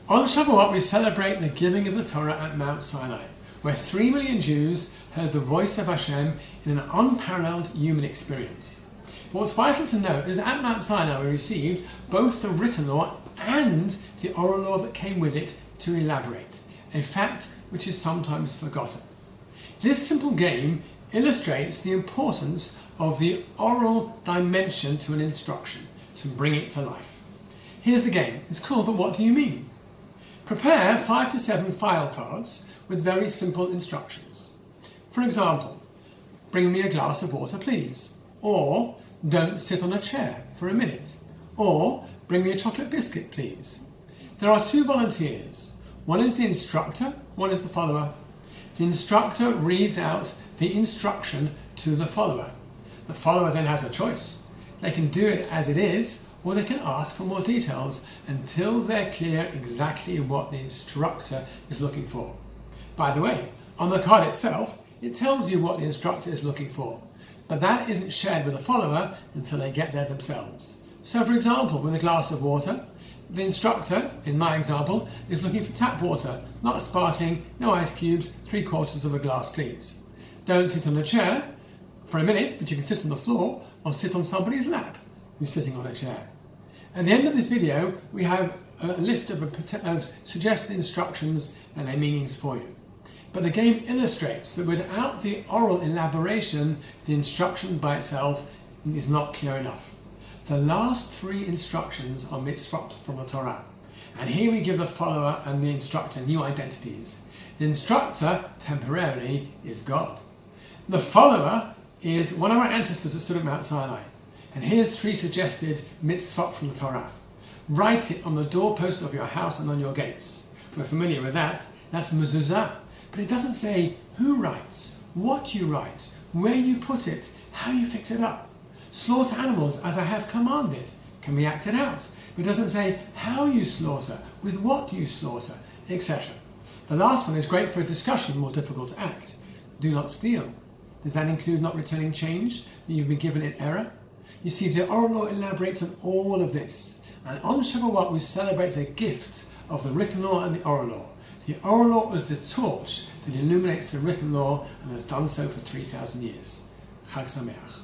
On Shavuot, we celebrate the giving of the Torah at Mount Sinai, where 3 million Jews heard the voice of Hashem in an unparalleled human experience. But what's vital to note is that at Mount Sinai we received both the written law and the oral law that came with it to elaborate, a fact which is sometimes forgotten. This simple game illustrates the importance of the oral dimension to an instruction, to bring it to life. Here's the game. It's cool, but what do you mean? Prepare 5 to 7 file cards with very simple instructions. For example, bring me a glass of water please, or don't sit on a chair for a minute, or bring me a chocolate biscuit please. There are 2 volunteers. One is the instructor, one is the follower. The instructor reads out the instruction to the follower. The follower then has a choice. They can do it as it is, or they can ask for more details until they're clear exactly what the instructor is looking for. By the way, on the card itself, it tells you what the instructor is looking for, but that isn't shared with the follower until they get there themselves. So for example, with a glass of water, the instructor, in my example, is looking for tap water, not sparkling, no ice cubes, 3/4 of a glass please. Don't sit on a chair for a minute, but you can sit on the floor or sit on somebody's lap who's sitting on a chair. At the end of this video, we have a list of suggested instructions and their meanings for you. But the game illustrates that without the oral elaboration, the instruction by itself is not clear enough. The last 3 instructions are mitzvot from the Torah. And here we give the follower and the instructor new identities. The instructor, temporarily, is God. The follower is one of our ancestors that stood at Mount Sinai. And here's 3 suggested mitzvot from the Torah. Write it on the doorpost of your house and on your gates. We're familiar with that. That's mezuzah. But it doesn't say who writes, what you write, where you put it, how you fix it up. Slaughter animals as I have commanded can be acted out. It doesn't say how you slaughter, with what you slaughter, etc. The last one is great for a discussion, more difficult to act. Do not steal. Does that include not returning change that you've been given in error? You see, the oral law elaborates on all of this. And on Shavuot we celebrate the gift of the written law and the oral law. The oral law is the torch that illuminates the written law and has done so for 3,000 years. Chag Sameach.